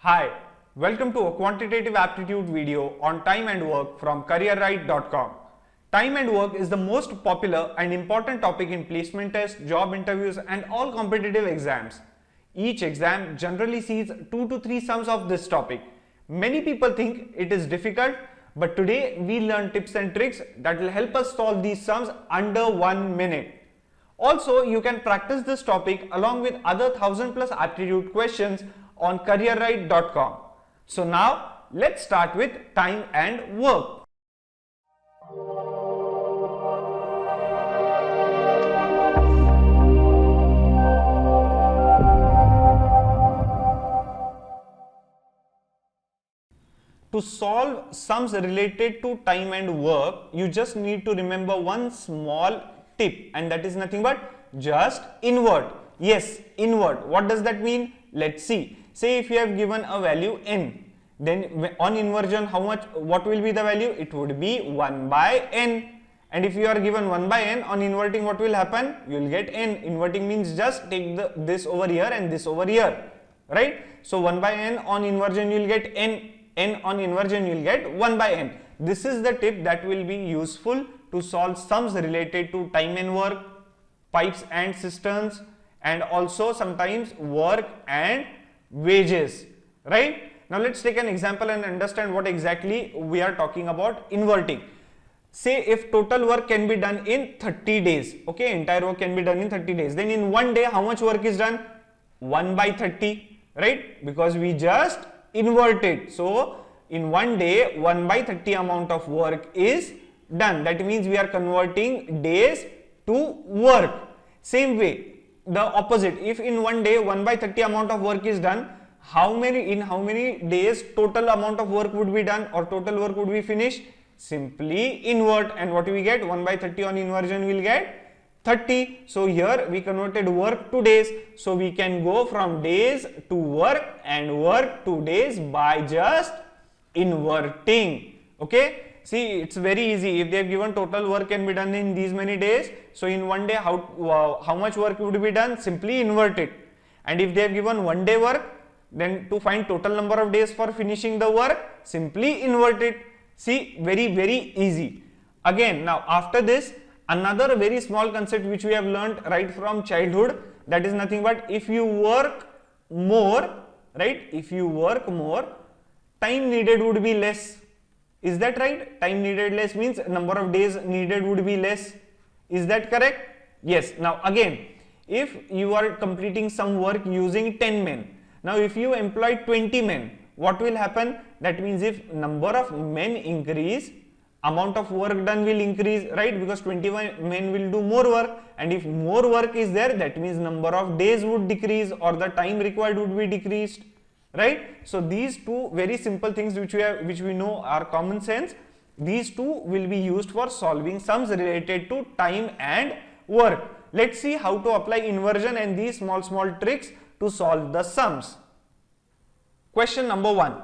Hi, welcome to a quantitative aptitude video on time and work from careerright.com. Time and work is the most popular and important topic in placement tests, job interviews and all competitive exams. Each exam generally sees 2 to 3 sums of this topic. Many people think it is difficult, but today we learn tips and tricks that will help us solve these sums under 1 minute. Also, you can practice this topic along with other 1000+ aptitude questions on careerright.com. So now let's start with time and work. To solve sums related to time and work, you just need to remember one small tip, and that is nothing but just invert. Yes, invert. What does that mean? Let's see. Say if you have given a value n, then on inversion what will be the value? It would be 1 by n. And if you are given 1 by n, on inverting what will happen? You will get n. Inverting means just take this over here and this over here, right? So 1 by n on inversion you will get n, n on inversion you will get 1 by n. This is the tip that will be useful to solve sums related to time and work, pipes and cisterns, and also sometimes work and wages, right? Now let's take an example and understand what exactly we are talking about inverting. Say if total work can be done in 30 days, okay, entire work can be done in 30 days, then in one day how much work is done? 1 by 30, right? Because we just inverted. So in one day 1 by 30 amount of work is done. That means we are converting days to work. Same way, the opposite, if in one day 1 by 30 amount of work is done, in how many days total amount of work would be done or total work would be finished? Simply invert, and what we get? 1 by 30 on inversion will get 30. So here we converted work to days, so we can go from days to work and work to days by just inverting. Okay, see, it's very easy. If they have given total work can be done in these many days, so in one day how much work would be done? Simply invert it. And if they have given 1 day work, then to find total number of days for finishing the work, simply invert it. See, very easy. Again, now after this, another very small concept which we have learned right from childhood, that is nothing but if you work more, right? If you work more, time needed would be less. Is that right? Time needed less means number of days needed would be less. Is that correct? Yes. Now again, if you are completing some work using 10 men, now if you employ 20 men, what will happen? That means if number of men increase, amount of work done will increase, right? Because 21 men will do more work, and if more work is there, that means number of days would decrease or the time required would be decreased, right? So these two very simple things which we know are common sense, these two will be used for solving sums related to time and work. Let's see how to apply inversion and these small tricks to solve the sums. Question number 1.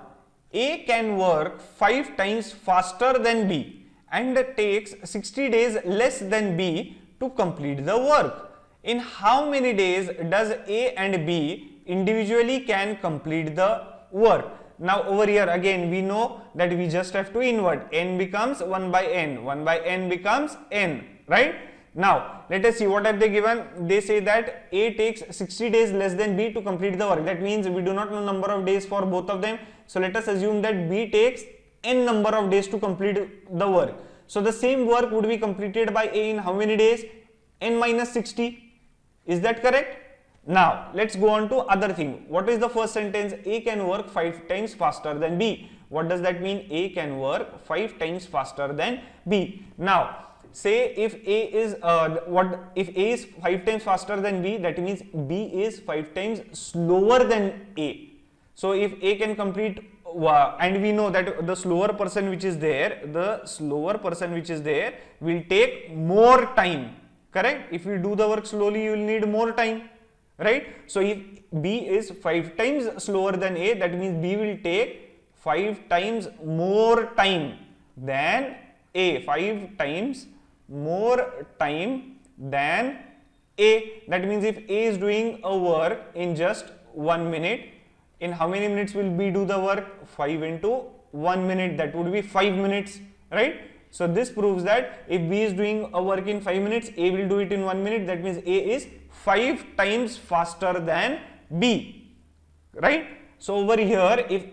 A can work 5 times faster than B and takes 60 days less than B to complete the work. In how many days does A and B individually can complete the work? Now over here again we know that we just have to invert. N becomes 1 by n, 1 by n becomes n, right? Now let us see what have they given. They say that A takes 60 days less than B to complete the work. That means we do not know number of days for both of them. So let us assume that B takes n number of days to complete the work. So the same work would be completed by A in how many days? N minus 60. Is that correct? Now let's go on to other thing. What is the first sentence? A can work 5 times faster than B. What does that mean? A can work 5 times faster than B. Now say if A is if A is 5 times faster than B, that means B is 5 times slower than A. So if A can complete, and we know that the slower person which is there will take more time, correct? If you do the work slowly, you will need more time, right? So if B is 5 times slower than A, that means B will take 5 times more time than A, 5 times more time than A. That means if A is doing a work in just 1 minute, in how many minutes will B do the work? 5 into 1 minute, that would be 5 minutes, right? So this proves that if B is doing a work in 5 minutes, A will do it in 1 minute. That means A is 5 times faster than B, right? So over here, if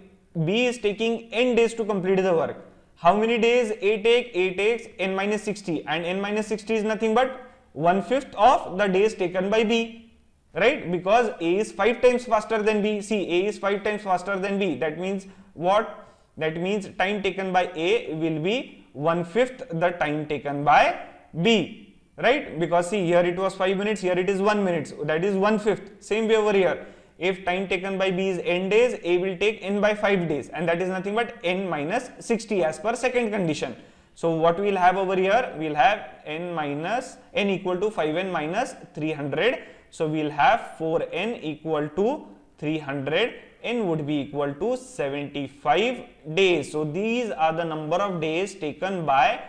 B is taking n days to complete the work, how many days A take? A takes n minus 60, and n minus 60 is nothing but 1/5 of the days taken by B, right? Because A is 5 times faster than B. See, A is 5 times faster than B. That means what? That means time taken by A will be 1/5 the time taken by B, right? Because see, here it was 5 minutes, here it is 1 minute, so that is 1/5. Same way over here, if time taken by B is n days, A will take n by 5 days, and that is nothing but n minus 60 as per second condition. So what we will have over here, we will have n equal to 5n minus 300. So we will have 4n equal to 300. N would be equal to 75 days. So these are the number of days taken by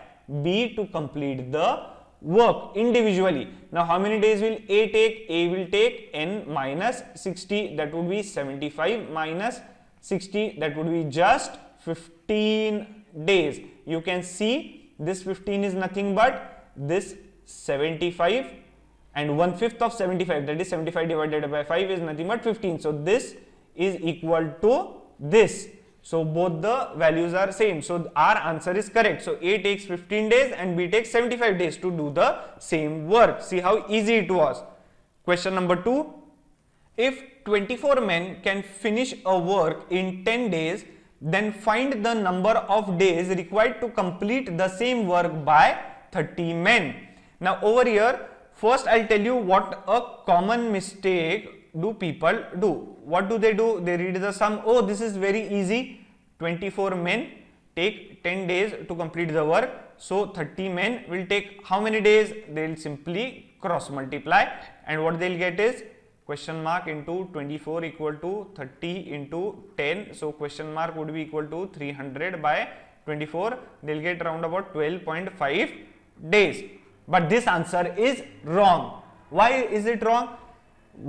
B to complete the work individually. Now how many days will A take? A will take n minus 60, that would be 75 minus 60, that would be just 15 days. You can see this 15 is nothing but this 75, and 1/5 of 75, that is 75 divided by 5 is nothing but 15. So this is equal to this. So both the values are same. So our answer is correct. So A takes 15 days and B takes 75 days to do the same work. See how easy it was. Question number 2. If 24 men can finish a work in 10 days, then find the number of days required to complete the same work by 30 men. Now over here, first I'll tell you what a common mistake do people do. What do? They read the sum. Oh, this is very easy. 24 men take 10 days to complete the work. So 30 men will take how many days? They will simply cross multiply, and what they'll get is question mark into 24 equal to 30 into 10. So question mark would be equal to 300 by 24. They'll get around about 12.5 days. But this answer is wrong. Why is it wrong?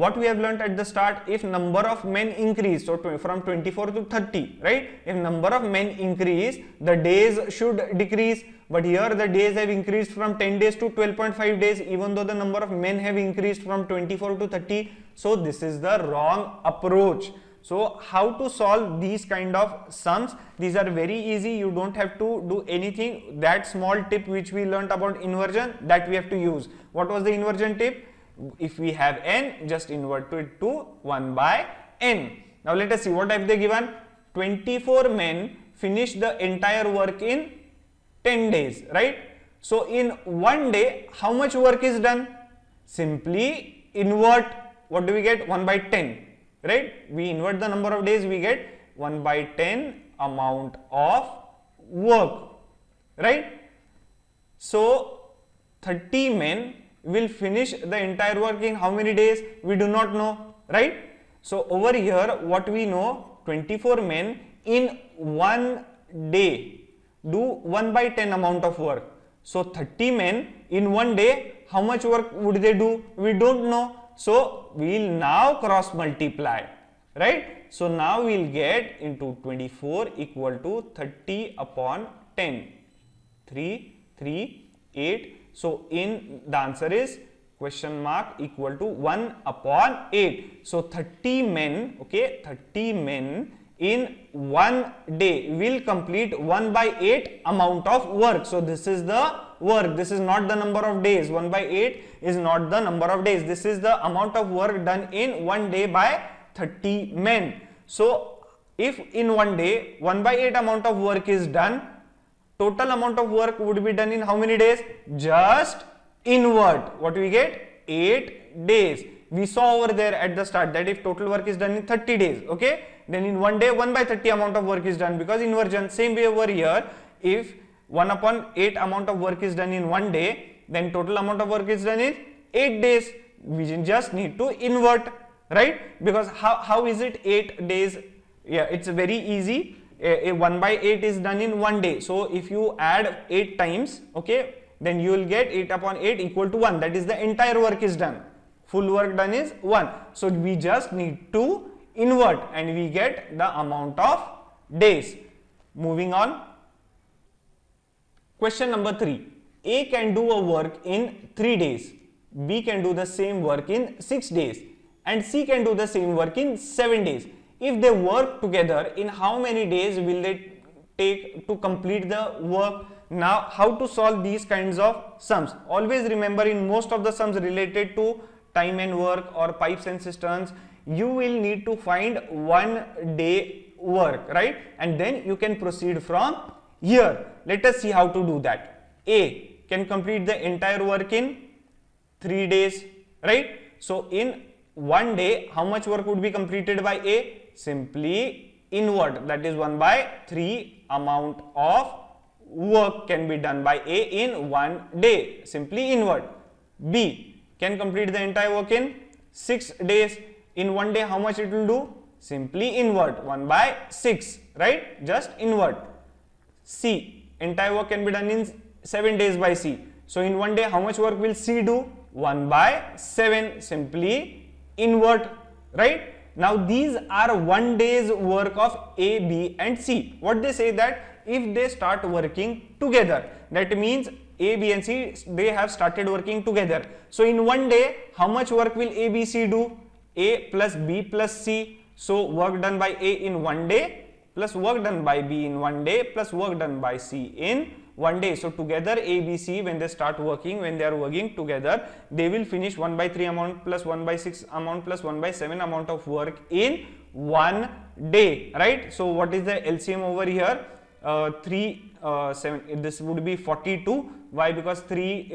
What we have learnt at the start, if number of men increase, so from 24 to 30, right? If number of men increase, the days should decrease. But here the days have increased from 10 days to 12.5 days, even though the number of men have increased from 24 to 30. So this is the wrong approach. So how to solve these kind of sums? These are very easy. You don't have to do anything. That small tip which we learnt about inversion, that we have to use. What was the inversion tip? If we have n, just invert it to 1 by n. Now let us see what have they given. 24 men finish the entire work in 10 days, right? So in 1 day, how much work is done? Simply invert. What do we get? 1 by 10, right? We invert the number of days, we get 1 by 10 amount of work, right? So 30 men will finish the entire work in how many days? We do not know, right? So over here, what we know, 24 men in 1 day do 1 by 10 amount of work. So 30 men in 1 day, how much work would they do? We don't know. So we will now cross multiply, right? So now we will get into 24 equal to 30 upon 10. 3, 3, 8. So in the answer is question mark equal to 1 upon 8. So 30 men, okay, 30 men in 1 day will complete 1 by 8 amount of work. So this is the work. This is not the number of days. 1 by 8 is not the number of days. This is the amount of work done in 1 day by 30 men. So if in 1 day 1 by 8 amount of work is done, total amount of work would be done in how many days? Just invert. What we get? 8 days. We saw over there at the start that if total work is done in 30 days, okay, then in 1 day 1 by 30 amount of work is done, because inversion. Same way over here, if 1 upon 8 amount of work is done in 1 day, then total amount of work is done in 8 days. We just need to invert, right? Because how is it 8 days? Yeah, it's very easy. 1 by 8 is done in 1 day. So if you add 8 times, okay, then you will get 8 upon 8 equal to 1. That is the entire work is done. Full work done is 1. So we just need to invert and we get the amount of days. Moving on. Question number 3. A can do a work in 3 days, B can do the same work in 6 days and C can do the same work in 7 days. If they work together, in how many days will they take to complete the work? Now, how to solve these kinds of sums? Always remember, in most of the sums related to time and work or pipes and cisterns, you will need to find 1 day work, right? And then you can proceed from here. Let us see how to do that. A can complete the entire work in 3 days, right? So in 1 day, how much work would be completed by A? Simply invert, that is 1 by 3 amount of work can be done by A in 1 day, simply invert. B can complete the entire work in 6 days. In 1 day, how much it will do? Simply invert, 1 by 6, right? Just invert. C, entire work can be done in 7 days by C. So in 1 day, how much work will C do? 1 by 7, simply invert, right? Now these are 1 day's work of A, B and C. What they say that if they start working together, that means A, B and C, they have started working together. So in 1 day, how much work will A, B, C do? A plus B plus C. So work done by A in 1 day plus work done by B in 1 day plus work done by C in 1 day. So together A, B, C, when they start working, when they are working together, they will finish 1 by 3 amount plus 1 by 6 amount plus 1 by 7 amount of work in 1 day, right? So what is the LCM over here? 7, this would be 42. Why? Because 3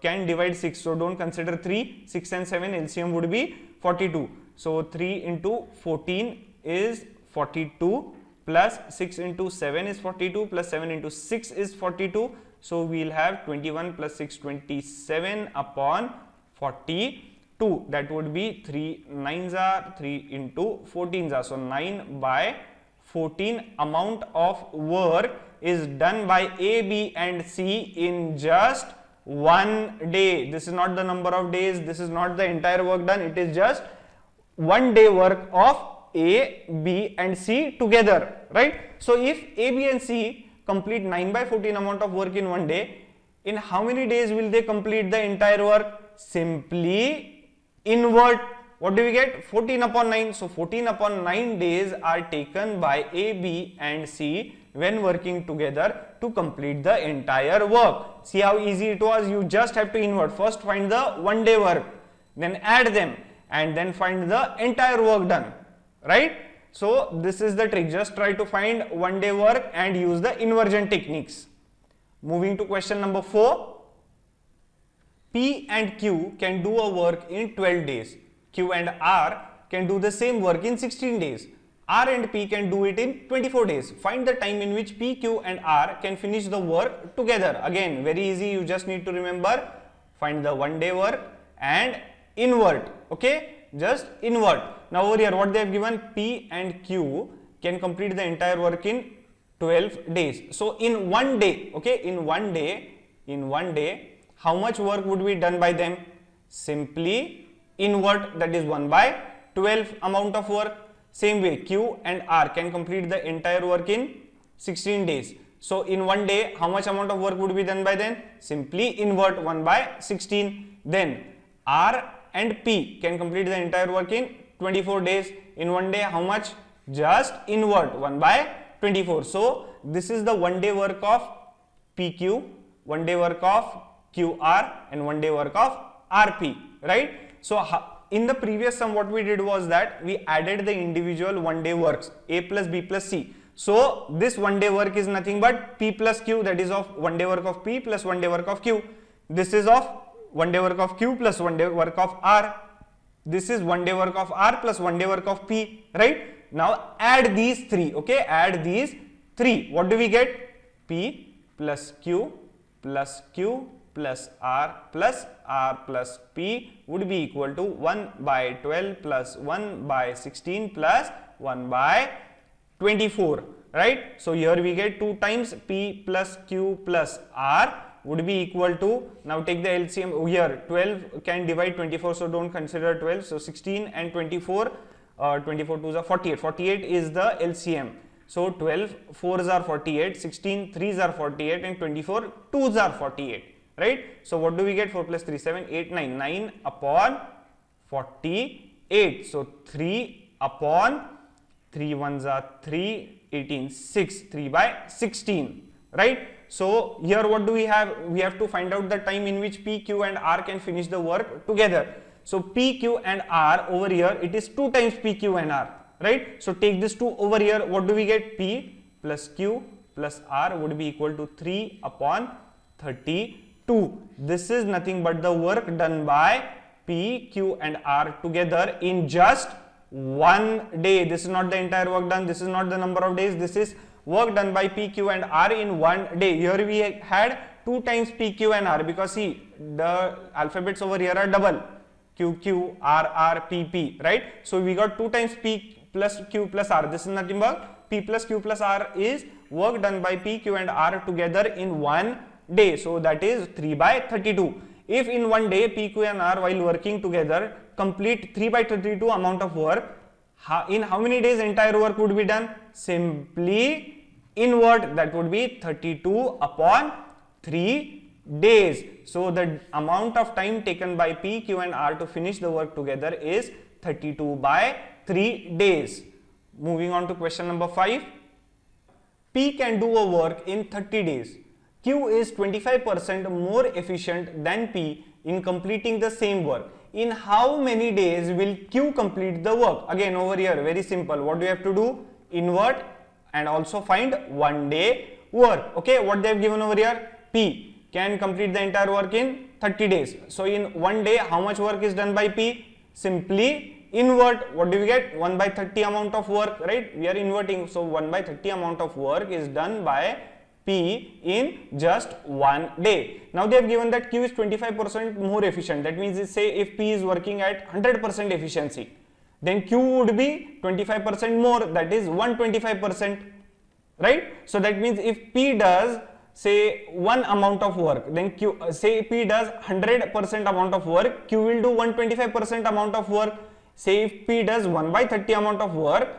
can divide 6, so don't consider 3, 6 and 7, LCM would be 42. So 3 into 14 is 42 plus 6 into 7 is 42 plus 7 into 6 is 42. So we will have 21 plus 6, 27 upon 42. That would be 3 9s are 3 into 14s are. So 9 by 14 amount of work is done by A, B and C in just 1 day. This is not the number of days, this is not the entire work done, it is just 1 day work of A, B and C together, right? So if A, B and C complete 9 by 14 amount of work in 1 day, in how many days will they complete the entire work? Simply invert. What do we get? 14 upon 9. So 14 upon 9 days are taken by A, B and C when working together to complete the entire work. See how easy it was? You just have to invert. First find the 1 day work, then add them and then find the entire work done, right? So this is the trick. Just try to find 1 day work and use the inversion techniques. Moving to question number 4. P and Q can do a work in 12 days. Q and R can do the same work in 16 days. R and P can do it in 24 days. Find the time in which P, Q and R can finish the work together. Again, very easy. You just need to remember, find the 1 day work and invert. Okay, just invert. Now over here what they have given, P and Q can complete the entire work in 12 days. So in 1 day, okay, in one day, how much work would be done by them? Simply invert, that is 1 by 12 amount of work. Same way Q and R can complete the entire work in 16 days. So in 1 day, how much amount of work would be done by them? Simply invert, 1 by 16. Then R and P can complete the entire work in 24 days. In 1 day, how much? Just invert, 1 by 24. So this is the 1 day work of PQ, 1 day work of QR and 1 day work of RP, right? So in the previous sum what we did was that we added the individual 1 day works, A plus B plus C. So this 1 day work is nothing but P plus Q, that is of 1 day work of P plus 1 day work of Q. This is of 1 day work of Q plus 1 day work of R. This is 1 day work of R plus 1 day work of P, right? Now add these three, okay? Add these three. What do we get? P plus Q plus Q plus R plus P would be equal to 1 by 12 plus 1 by 16 plus 1 by 24, right? So here we get 2 times P plus Q plus R would be equal to, now take the LCM here, 12 can divide 24, so don't consider 12, so 16 and 24 24 2s are 48. 48 is the LCM. So 12 4s are 48, 16 3s are 48, and 24 2s are 48, right? So what do we get? 4 plus 3 7 8 9, 9 upon 48. So 3 upon 3 1s are 3, 18 6, 3 by 16, right? So here what do we have? We have to find out the time in which P, Q and R can finish the work together. So P, Q and R over here, it is 2 times P, Q and R, right? So take this 2 over here, what do we get? P plus Q plus R would be equal to 3 upon 32. This is nothing but the work done by P, Q and R together in just one day. This is not the entire work done, this is not the number of days, this is work done by P, Q and R in one day. Here we had 2 times P, Q and R, because see, the alphabets over here are double. Q, Q, R, R, P, P, right? So we got 2 times P plus Q plus R. This is nothing but P plus Q plus R is work done by P, Q and R together in one day. So that is 3 by 32. If in one day P, Q and R while working together complete 3 by 32 amount of work, in how many days entire work would be done? Simply invert, that would be 32 upon 3 days. So the amount of time taken by P, Q and R to finish the work together is 32 by 3 days. Moving on to question number 5. P can do a work in 30 days. Q is 25% more efficient than P in completing the same work. In how many days will Q complete the work? Again over here, very simple. What do you have to do? Invert and also find 1 day work. Okay, what they have given over here? P can complete the entire work in 30 days. So in 1 day, how much work is done by P? Simply invert. What do we get? 1 by 30 amount of work, right? We are inverting. So 1 by 30 amount of work is done by P in just 1 day. Now they have given that Q is 25% more efficient. That means, say if P is working at 100% efficiency, then Q would be 25% more, that is 125%, right? So that means if P does say one amount of work, then Q, say P does 100% amount of work, Q will do 125% amount of work. Say if P does 1 by 30 amount of work,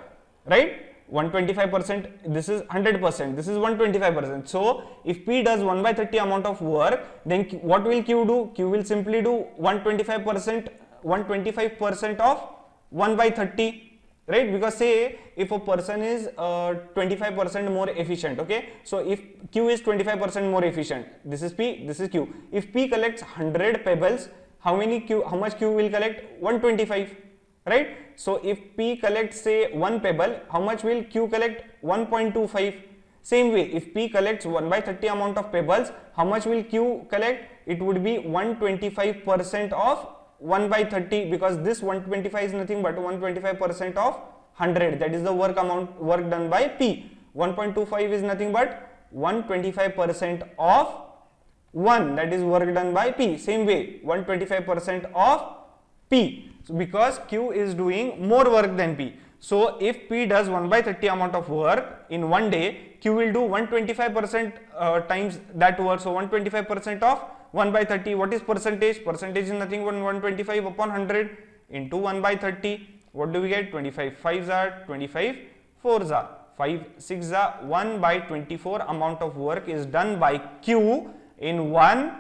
right? 125%, this is 100%, this is 125%. So if P does 1 by 30 amount of work, then what will Q do? Q will simply do 125% of 1 by 30, right? Because say if a person is 25% more efficient, okay? So if Q is 25% more efficient, this is P, this is Q. If P collects 100 pebbles, how much Q will collect? 125, right? So if P collects say 1 pebble, how much will Q collect? 1.25. Same way, if P collects 1 by 30 amount of pebbles, how much will Q collect? It would be 125% of 1 by 30, because this 125 is nothing but 125% of 100. That is the work done by P. 1.25 is nothing but 125% of 1. That is work done by P. Same way, 125% of P. So because Q is doing more work than P. So if P does 1 by 30 amount of work in 1 day, Q will do 125% times that work. So 125% of 1 by 30, what is percentage? Percentage is nothing but 125 upon 100 into 1 by 30. What do we get? 25 5s are 25 4s are 5 6 are 1 by 24 amount of work is done by Q in 1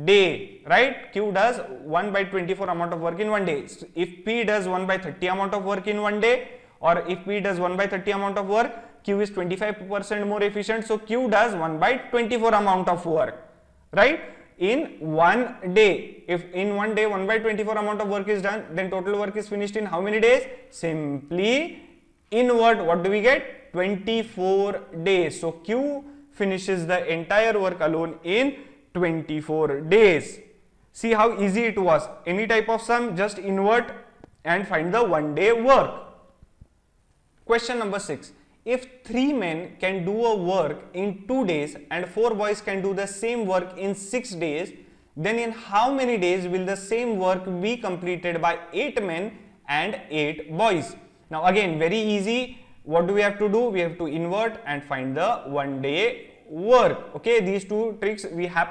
day, right? Q does 1 by 24 amount of work in 1 day. So if P does 1 by 30 amount of work in 1 day, or if P does 1 by 30 amount of work, Q is 25% more efficient. So Q does 1 by 24 amount of work, right? In 1 day. If in 1 day 1 by 24 amount of work is done, then total work is finished in how many days? Simply invert. What do we get? 24 days. So Q finishes the entire work alone in 24 days. See how easy it was. Any type of sum, just invert and find the 1 day work. Question number 6. If 3 men can do a work in 2 days and 4 boys can do the same work in 6 days, then in how many days will the same work be completed by 8 men and 8 boys? Now again, very easy. What do we have to do? We have to invert and find the 1 day work. Okay, these two tricks we have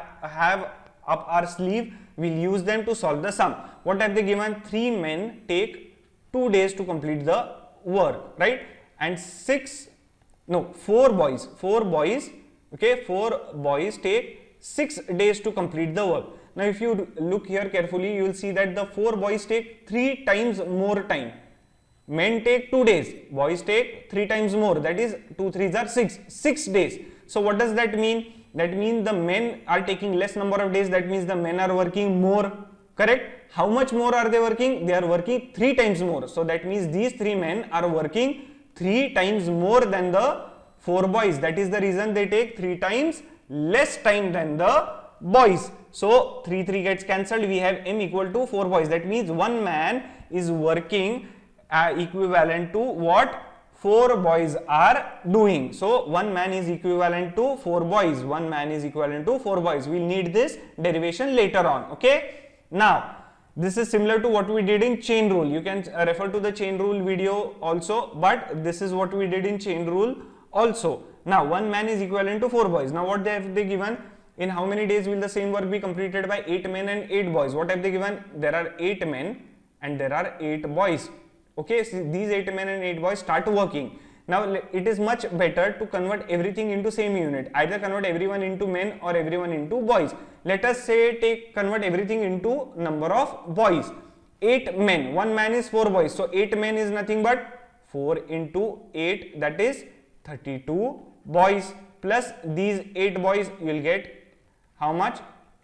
up our sleeve. We'll use them to solve the sum. What have they given? 3 men take 2 days to complete the work, right? And 4 boys, okay, 4 boys take 6 days to complete the work. Now if you look here carefully, you will see that the 4 boys take 3 times more time. Men take 2 days, boys take 3 times more, that is 2 3s are 6 days. So what does that mean? That means the men are taking less number of days, that means the men are working more, correct? How much more are they working? They are working 3 times more. So that means these 3 men are working 3 times more than the 4 boys. That is the reason they take 3 times less time than the boys. So 3 gets cancelled. We have M equal to 4 boys. That means one man is working equivalent to what 4 boys are doing. So one man is equivalent to 4 boys. One man is equivalent to 4 boys. We'll need this derivation later on. Okay. Now this is similar to what we did in chain rule. You can refer to the chain rule video also, but this is what we did in chain rule also. Now one man is equivalent to 4 boys. Now what have they given? In how many days will the same work be completed by 8 men and 8 boys? What have they given? There are 8 men and there are 8 boys. Okay, so these 8 men and 8 boys start working. Now it is much better to convert everything into same unit. Either convert everyone into men or everyone into boys. Let us say convert everything into number of boys. 8 men, 1 man is 4 boys. So 8 men is nothing but 4 into 8, that is 32 boys, plus these 8 boys, you will get how much?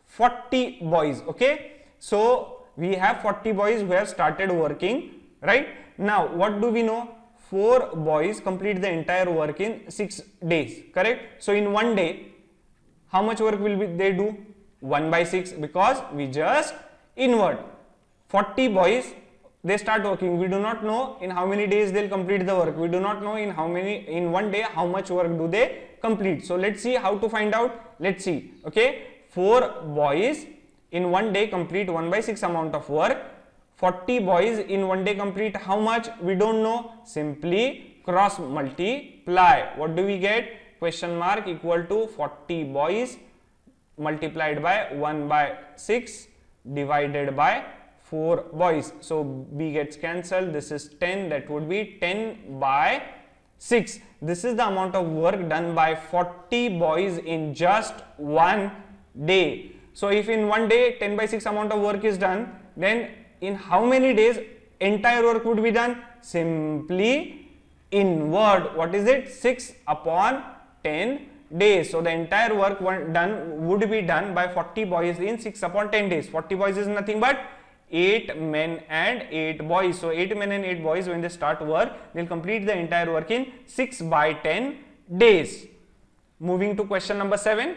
40 boys. Okay, so we have 40 boys who have started working, right? Now what do we know? 4 boys complete the entire work in 6 days, correct? So in 1 day, how much work will they do? 1 by 6, because we just invert. 40 boys, they start working. We do not know in how many days they'll complete the work. We do not know in 1 day how much work do they complete. So let's see how to find out. Let's see. Okay, 4 boys in 1 day complete 1 by 6 amount of work. 40 boys in 1 day complete how much? We don't know. Simply cross multiply. What do we get? Question mark equal to 40 boys multiplied by 1 by 6 divided by 4 boys. So B gets cancelled. This is 10. That would be 10 by 6. This is the amount of work done by 40 boys in just 1 day. So if in 1 day 10 by 6 amount of work is done, then in how many days entire work would be done? Simply invert. What is it? 6 upon 10 days. So the entire work would be done by 40 boys in 6 upon 10 days. 40 boys is nothing but 8 men and 8 boys. So 8 men and 8 boys, when they start work, they will complete the entire work in 6 by 10 days. Moving to question number 7.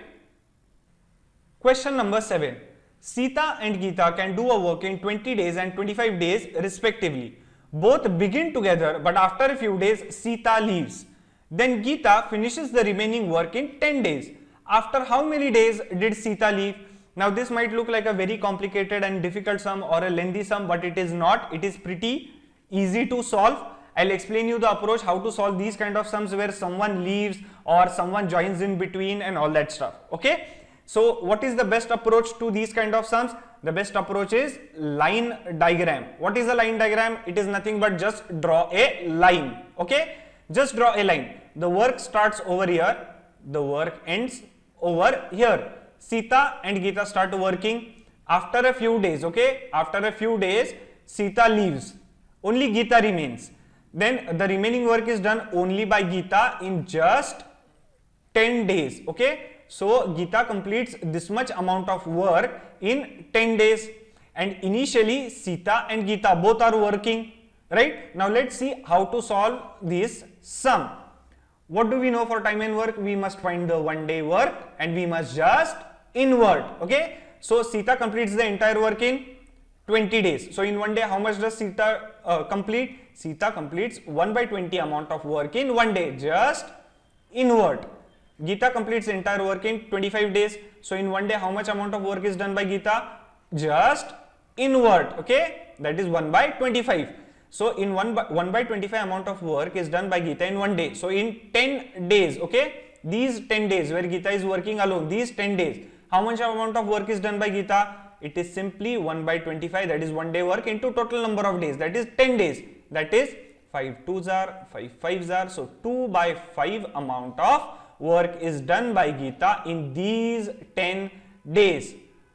Question number 7. Sita and Gita can do a work in 20 days and 25 days respectively. Both begin together, but after a few days Sita leaves. Then Gita finishes the remaining work in 10 days. After how many days did Sita leave? Now this might look like a very complicated and difficult sum or a lengthy sum, but it is not. It is pretty easy to solve. I'll explain you the approach how to solve these kind of sums where someone leaves or someone joins in between and all that stuff. Okay. So what is the best approach to these kind of sums? The best approach is line diagram. What is a line diagram? It is nothing but just draw a line. Okay. Just draw a line. The work starts over here. The work ends over here. Sita and Gita start working. After a few days, okay, after a few days, Sita leaves. Only Gita remains. Then the remaining work is done only by Gita in just 10 days, okay. So Gita completes this much amount of work in 10 days. And initially Sita and Gita both are working, right? Now let's see how to solve this sum. What do we know for time and work? We must find the 1 day work and we must just invert, okay. So Sita completes the entire work in 20 days. So in 1 day, how much does Sita complete? Sita completes 1 by 20 amount of work in 1 day. Just invert. Gita completes entire work in 25 days. So in 1 day, how much amount of work is done by Gita? Just invert, okay. That is 1 by 25. So in 1 by 25 amount of work is done by Gita in 1 day. So in 10 days, okay, these 10 days where Gita is working alone, these 10 days, how much amount of work is done by Gita? It is simply 1 by 25, that is 1 day work into total number of days, that is 10 days. that is 5 2s are, 5 5s are, so 2 by 5 amount of work is done by Gita in these 10 days,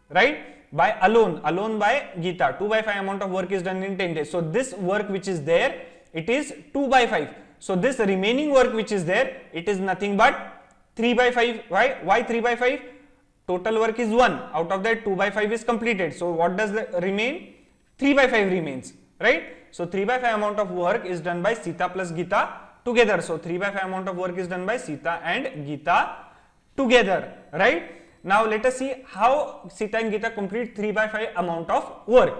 right? By alone by Gita, 2 by 5 amount of work is done in 10 days. So this work which is there, it is 2 by 5. So this remaining work which is there, it is nothing but 3 by 5. Why 3 by 5? Total work is 1. Out of that 2 by 5 is completed. So what does remain? 3 by 5 remains, right? So 3 by 5 amount of work is done by Sita plus Gita together. So 3 by 5 amount of work is done by Sita and Gita together, right? Now let us see how Sita and Gita complete 3 by 5 amount of work.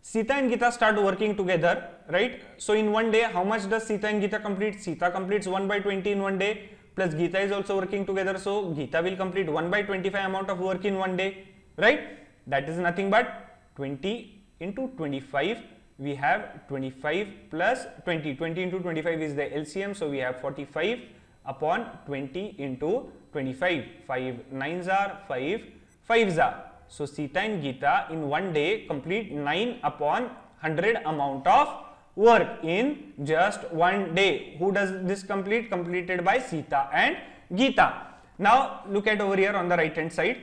Sita and Gita start working together, right? So in one day, how much does Sita and Gita complete? Sita completes 1 by 20 in one day, plus Gita is also working together. So Gita will complete 1 by 25 amount of work in one day, right? That is nothing but 20 into 25. We have 25 plus 20. 20 into 25 is the LCM. So we have 45 upon 20 into 25. 5 9s are, 5 5s are. So Sita and Gita in one day complete 9 upon 100 amount of work in just one day. Who does this complete? Completed by Sita and Gita. Now look at over here on the right hand side.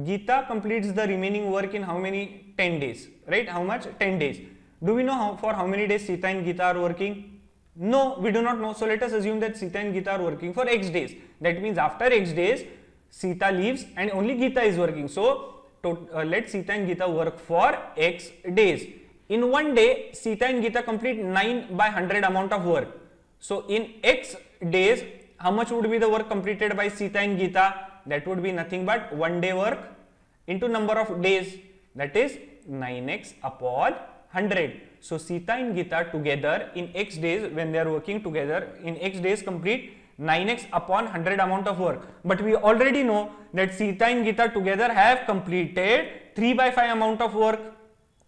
Gita completes the remaining work in how many? 10 days, right? How much? 10 days. Do we know for how many days Sita and Gita are working? No, we do not know. So let us assume that Sita and Gita are working for X days. That means after X days, Sita leaves and only Gita is working. So let Sita and Gita work for X days. In one day, Sita and Gita complete 9 by 100 amount of work. So in X days, how much would be the work completed by Sita and Gita? That would be nothing but one day work into number of days, that is 9x upon 100. So Sita and Gita together in X days, when they are working together in X days, complete 9x upon 100 amount of work. But we already know that Sita and Gita together have completed 3 by 5 amount of work,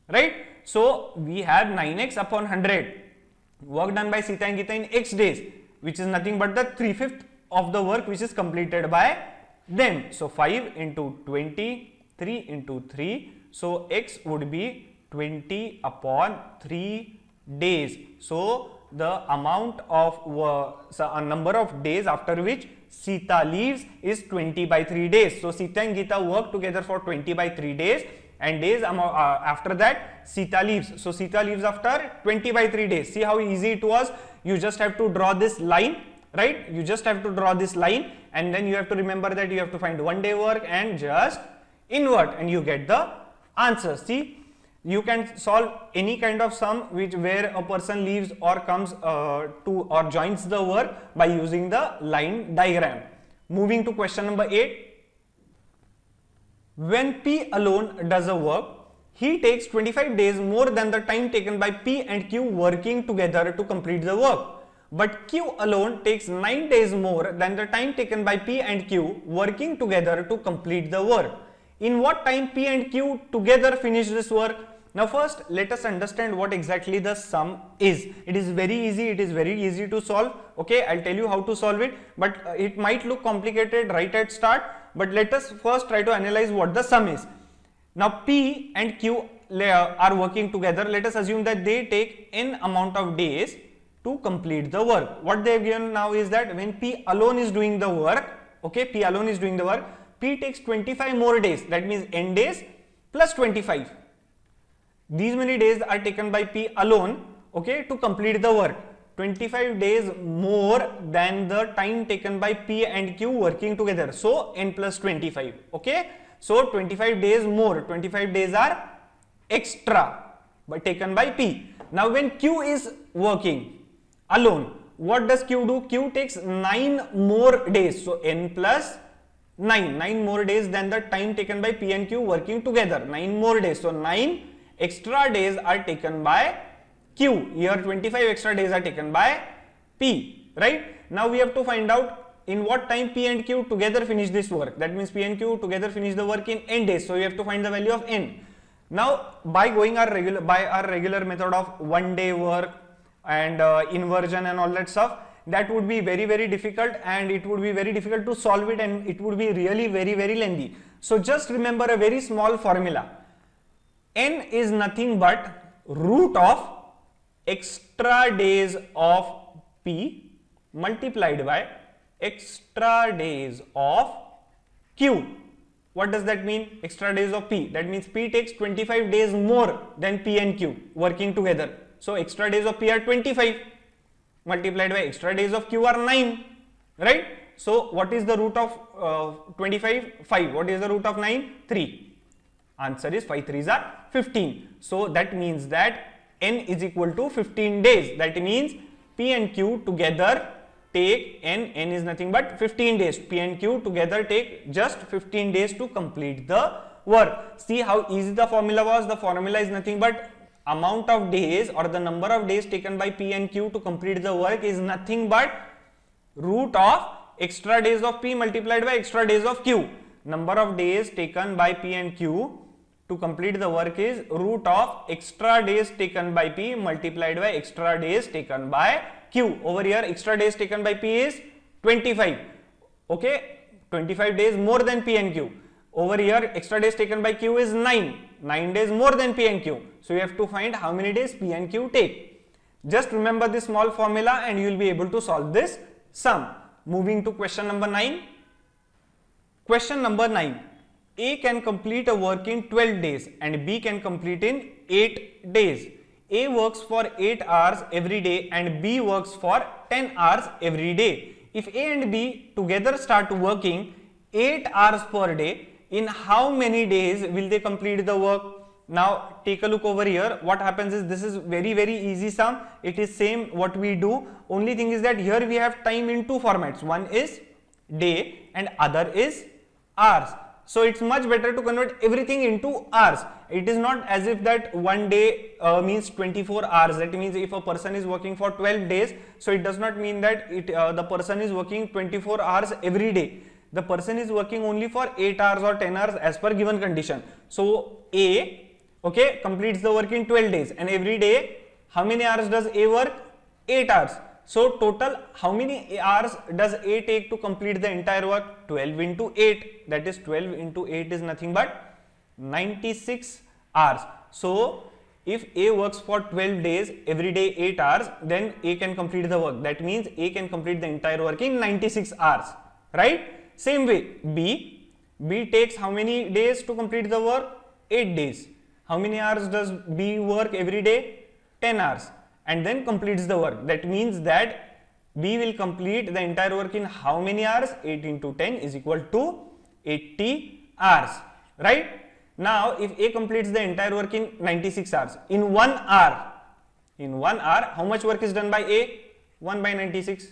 right? So we have 9x upon 100 work done by Sita and Gita in X days, which is nothing but the 3/5 of the work which is completed by them. So 5 into 20, 3 into 3. So X would be 20 upon 3 days. So the amount of a number of days after which Sita leaves is 20 by 3 days. So Sita and Gita work together for 20 by 3 days, and days after that Sita leaves. So Sita leaves after 20 by 3 days. See how easy it was. You just have to draw this line, right? You just have to draw this line, and then you have to remember that you have to find one day work and just invert, and you get the answer. See, you can solve any kind of sum where a person leaves or comes to or joins the work by using the line diagram. Moving to question number 8. When P alone does a work, he takes 25 days more than the time taken by P and Q working together to complete the work. But Q alone takes 9 days more than the time taken by P and Q working together to complete the work. In what time P and Q together finish this work? Now first let us understand what exactly the sum is. It is very easy to solve. Okay, I'll tell you how to solve it, but it might look complicated right at start, but let us first try to analyze what the sum is. Now P and Q are working together. Let us assume that they take n amount of days to complete the work. What they have given now is that when P alone is doing the work, okay, P alone is doing the work, P takes 25 more days, that means n days plus 25. These many days are taken by P alone, okay, to complete the work. 25 days more than the time taken by P and Q working together. So n plus 25, okay. So 25 days more, 25 days are extra but taken by P. Now when Q is working alone, what does Q do? Q takes 9 more days. So n plus 9 more days than the time taken by P and Q working together. 9 more days. So 9 extra days are taken by Q. Here 25 extra days are taken by P, right? Now we have to find out in what time P and Q together finish this work. That means P and Q together finish the work in n days. So we have to find the value of n. Now by going our regular method of one day work and inversion and all that stuff, that would be very difficult, and it would be very difficult to solve it, and it would be really very lengthy. So just remember a very small formula. N is nothing but root of extra days of P multiplied by extra days of Q. What does that mean? Extra days of P. That means P takes 25 days more than P and Q working together. So extra days of P are 25 multiplied by extra days of Q are 9. Right? So what is the root of 25? 5. What is the root of 9? 3. Answer is 5 3s are 15. So that means that N is equal to 15 days. That means P and Q together take N is nothing but 15 days. P and Q together take just 15 days to complete the work. See how easy the formula was. The formula is nothing but amount of days or the number of days taken by P and Q to complete the work is nothing but root of extra days of P multiplied by extra days of Q. Number of days taken by P and Q to complete the work is root of extra days taken by P multiplied by extra days taken by Q. Over here extra days taken by P is 25. Okay, 25 days more than P and Q. Over here extra days taken by Q is 9. 9 days more than P and Q. So you have to find how many days P and Q take. Just remember this small formula and you will be able to solve this sum. Moving to question number 9. Question number 9. A can complete a work in 12 days and B can complete in 8 days. A works for 8 hours every day and B works for 10 hours every day. If A and B together start working 8 hours per day, in how many days will they complete the work? Now take a look over here. What happens is this is very easy sum. It is same what we do. Only thing is that here we have time in two formats. One is day and other is hours. So it's much better to convert everything into hours. It is not as if that one day means 24 hours. That means if a person is working for 12 days, so it does not mean that the person is working 24 hours every day. The person is working only for 8 hours or 10 hours as per given condition. So A, okay, completes the work in 12 days and every day how many hours does A work? 8 hours. So total how many hours does A take to complete the entire work? 12 into 8, that is 12 into 8 is nothing but 96 hours. So if A works for 12 days, every day 8 hours, then A can complete the work. That means A can complete the entire work in 96 hours, right? Same way B takes how many days to complete the work? 8 days. How many hours does B work every day? 10 hours. And then completes the work. That means that B will complete the entire work in how many hours? 8 into 10 is equal to 80 hours, right? Now if A completes the entire work in 96 hours, in 1 hour, how much work is done by A? 1 by 96.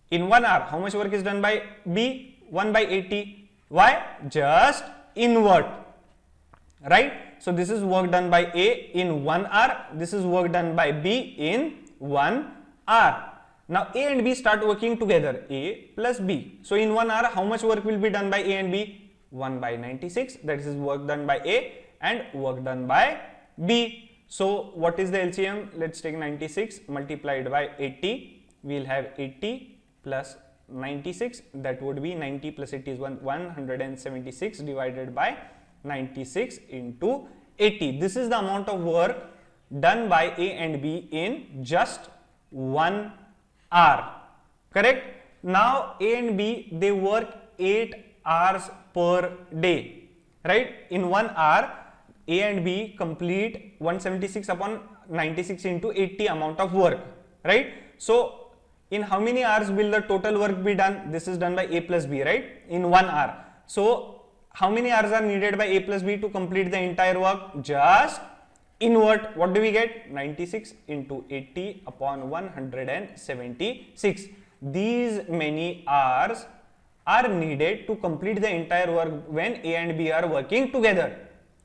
In 1 hour, how much work is done by B? 1 by 80. Why? Just invert, right? So this is work done by A in 1 hour, this is work done by B in 1 hour. Now A and B start working together, A plus B. So in 1 hour, how much work will be done by A and B? 1 by 96, that is work done by A and work done by B. So what is the LCM? Let's take 96 multiplied by 80, we will have 80 plus 96, that would be 90 plus 80 is 176 divided by 96 into 80. This is the amount of work done by A and B in just 1 hour, correct? Now A and B, they work 8 hours per day, right? In 1 hour, A and B complete 176 upon 96 into 80 amount of work, right? So in how many hours will the total work be done? This is done by A plus B, right? In 1 hour. So how many hours are needed by A plus B to complete the entire work? Just invert. What do we get? 96 into 80 upon 176. These many hours are needed to complete the entire work when A and B are working together,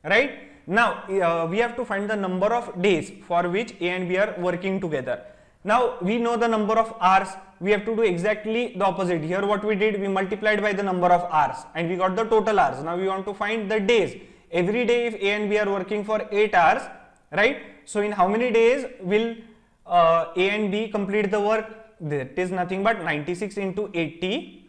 right? Now we have to find the number of days for which A and B are working together. Now we know the number of hours, we have to do exactly the opposite. Here what we did, we multiplied by the number of hours and we got the total hours. Now we want to find the days. Every day if A and B are working for 8 hours, right? So in how many days will A and B complete the work? That is nothing but 96 into 80,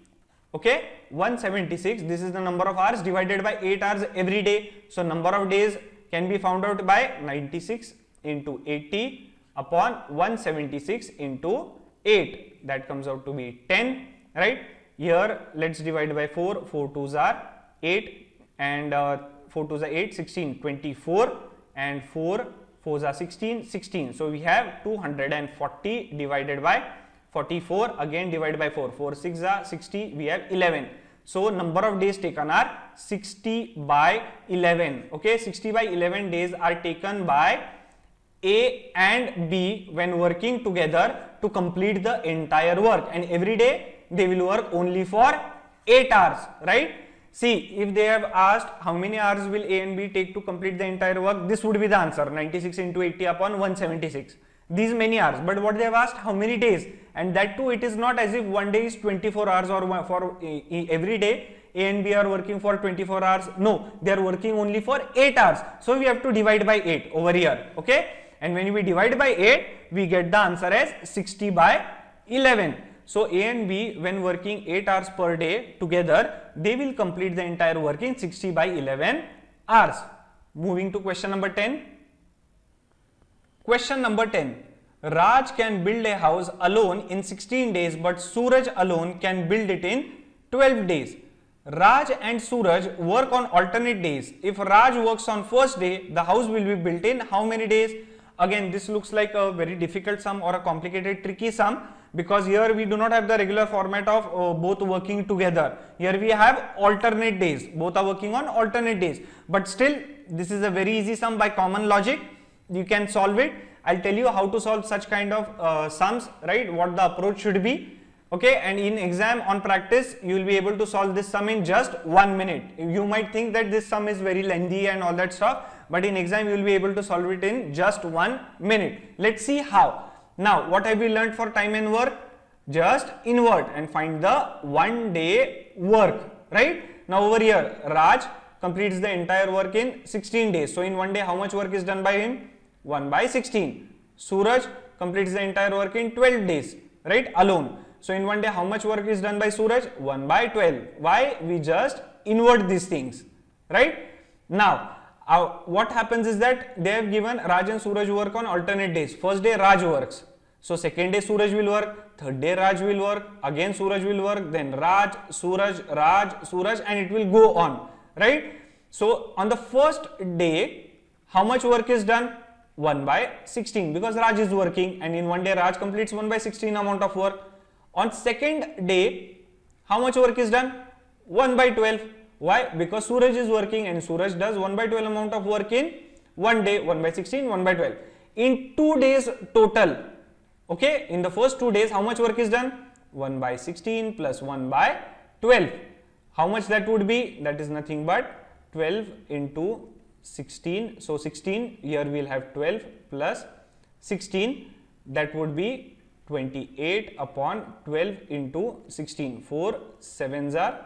okay, 176. This is the number of hours divided by 8 hours every day. So number of days can be found out by 96 into 80 upon 176 into 8. That comes out to be 10, right? Here let's divide by 4. 4 2s are 8 and 4 2s are 8, 16, 24 and 4 4s are 16, 16. So we have 240 divided by 44, again divided by 4. 4 6 are 60, we have 11. So number of days taken are 60 by 11. Okay, 60 by 11 days are taken by A and B when working together to complete the entire work, and every day they will work only for 8 hours, right? See, if they have asked how many hours will A and B take to complete the entire work, this would be the answer, 96 into 80 upon 176. These many hours. But what they have asked, how many days? And that too, it is not as if one day is 24 hours or for every day A and B are working for 24 hours. No, they are working only for 8 hours. So we have to divide by 8 over here. Okay. And when we divide by 8, we get the answer as 60 by 11. So A and B, when working 8 hours per day together, they will complete the entire work in 60 by 11 hours. Moving to question number 10. Question number 10. Raj can build a house alone in 16 days, but Suraj alone can build it in 12 days. Raj and Suraj work on alternate days. If Raj works on first day, the house will be built in how many days? Again, this looks like a very difficult sum or a complicated, tricky sum, because here we do not have the regular format of both working together. Here we have alternate days. Both are working on alternate days. But still, this is a very easy sum by common logic. You can solve it. I'll tell you how to solve such kind of sums, right? What the approach should be. Okay, and in exam on practice, you will be able to solve this sum in just 1 minute. You might think that this sum is very lengthy and all that stuff, but in exam you will be able to solve it in just 1 minute. Let's see how. Now, what have we learned for time and work? Just invert and find the 1 day work, right? Now over here, Raj completes the entire work in 16 days. So in 1 day, how much work is done by him? 1 by 16. Suraj completes the entire work in 12 days, right? Alone. So in 1 day, how much work is done by Suraj? 1 by 12. Why? We just invert these things, right? Now, what happens is that they have given Raj and Suraj work on alternate days. First day Raj works. So second day Suraj will work. Third day Raj will work. Again Suraj will work. Then Raj, Suraj, and it will go on, right? So on the first day, how much work is done? 1 by 16, because Raj is working, and in 1 day Raj completes 1 by 16 amount of work. On second day, how much work is done? 1 by 12. Why? Because Suraj is working and Suraj does 1 by 12 amount of work in 1 day, 1 by 16, 1 by 12. In 2 days total, okay, in the first 2 days, how much work is done? 1 by 16 plus 1 by 12. How much that would be? That is nothing but 12 into 16. So 16, here we will have 12 plus 16, that would be 28 upon 12 into 16. 4 7s are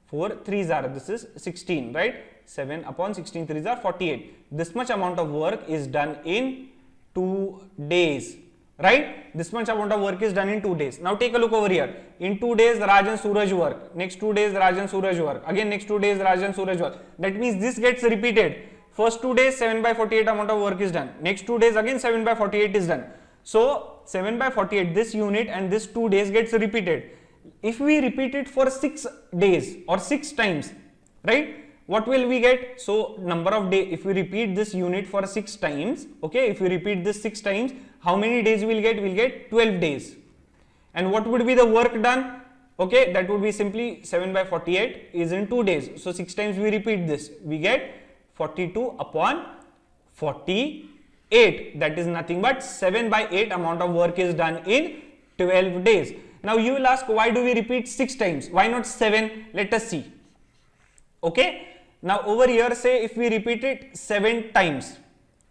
4 3s are, this is 16, right? 7 upon 16 3s are 48. This much amount of work is done in 2 days, right? This much amount of work is done in 2 days. Now take a look over here. In 2 days Raj and Suraj work. Next 2 days Raj and Suraj work. Again next 2 days Raj and Suraj work. That means this gets repeated. First 2 days 7 by 48 amount of work is done. Next 2 days again 7 by 48 is done. So 7 by 48, this unit and this 2 days gets repeated. If we repeat it for 6 days or 6 times, right, what will we get? So number of days, if we repeat this unit for 6 times, okay, if we repeat this 6 times, how many days we will get? We will get 12 days. And what would be the work done? Okay, that would be simply 7 by 48 is in 2 days. So 6 times we repeat this, we get 42 upon 48. That is nothing but 7 by 8 amount of work is done in 12 days. Now you will ask, why do we repeat 6 times? Why not 7? Let us see. Okay. Now over here, say if we repeat it 7 times,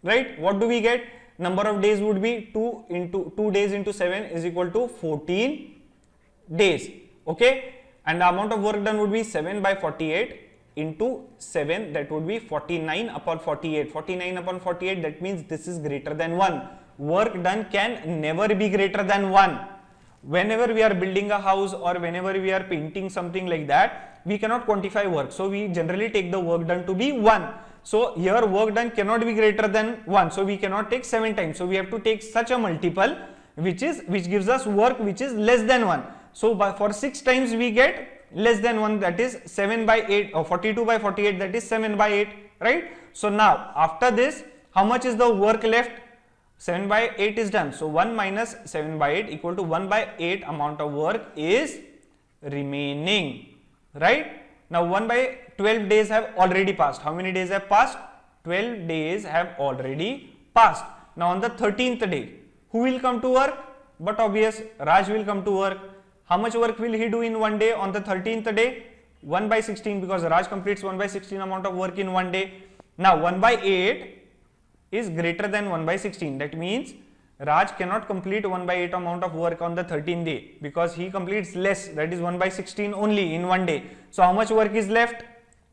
right? What do we get? Number of days would be 2 days into 7 is equal to 14 days. Okay. And the amount of work done would be 7 by 48 into 7, that would be 49 upon 48. 49 upon 48, that means this is greater than 1. Work done can never be greater than 1. Whenever we are building a house or whenever we are painting something like that, we cannot quantify work. So we generally take the work done to be 1. So here work done cannot be greater than 1. So we cannot take 7 times. So we have to take such a multiple which gives us work which is less than 1. So for 6 times we get less than 1, that is 7 by 8, or 42 by 48, that is 7 by 8, right? So now after this, how much is the work left? 7 by 8 is done. So 1 minus 7 by 8 equal to 1 by 8 amount of work is remaining, right? Now 1 by 12 days have already passed. How many days have passed? 12 days have already passed. Now on the 13th day, who will come to work? But obvious, Raj will come to work. How much work will he do in one day on the 13th day? 1 by 16, because Raj completes 1 by 16 amount of work in one day. Now 1 by 8 is greater than 1 by 16. That means Raj cannot complete 1 by 8 amount of work on the 13th day because he completes less, that is 1 by 16 only in one day. So how much work is left?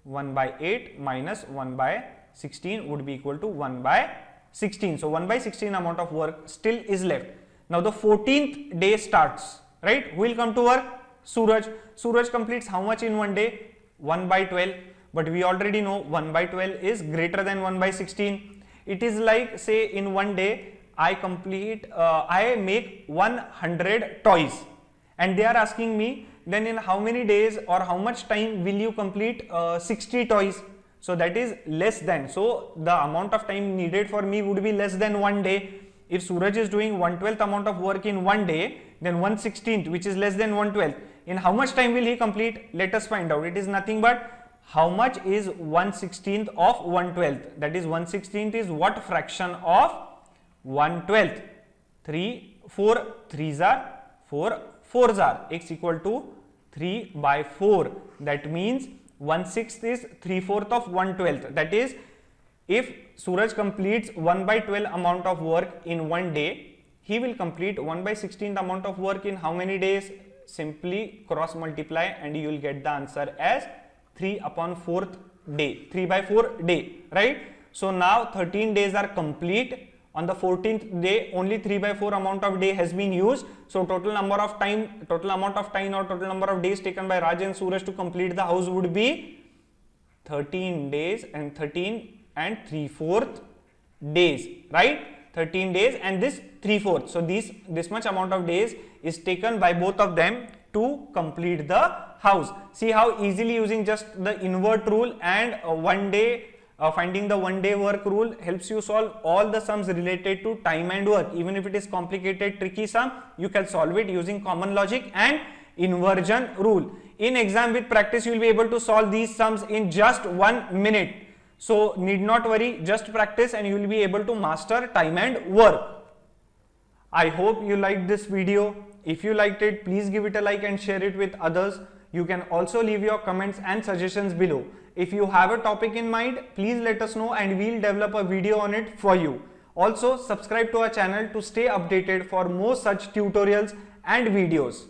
1 by 8 minus 1 by 16 would be equal to 1 by 16. So 1 by 16 amount of work still is left. Now the 14th day starts, right? Who will come to work? Suraj. Suraj completes how much in one day? 1 by 12. But we already know 1 by 12 is greater than 1 by 16. It is like, say, in one day I make 100 toys, and they are asking me, then in how many days or how much time will you complete 60 toys? So that is less than. So the amount of time needed for me would be less than one day. If Suraj is doing 1/12 amount of work in one day, then 1/16, which is less than 1/12, in how much time will he complete? Let us find out. It is nothing but how much is 1/16 of 1/12? That is 1/16 is what fraction of 1/12? 3, 4, 3s are 4, 4s are, x equal to 3 by 4. That means 1/6 is 3/4 of 1/12. That is, if Suraj completes 1 by 12 amount of work in one day, he will complete 1 by 16 amount of work in how many days? Simply cross multiply and you will get the answer as 3 upon 4th day, 3 by 4 day, right? So now 13 days are complete. On the 14th day, only 3 by 4 amount of day has been used. So total amount of time or total number of days taken by Raj and Suraj to complete the house would be 13 days and 13 and 3/4 days, right? 13 days and this 3/4. So this much amount of days is taken by both of them to complete the house. See how easily using just the invert rule and one day finding the one day work rule helps you solve all the sums related to time and work. Even if it is complicated, tricky sum, you can solve it using common logic and inversion rule. In exam with practice, you will be able to solve these sums in just 1 minute. So need not worry, just practice and you will be able to master time and work. I hope you liked this video. If you liked it, please give it a like and share it with others. You can also leave your comments and suggestions below. If you have a topic in mind, please let us know and we'll develop a video on it for you. Also, subscribe to our channel to stay updated for more such tutorials and videos.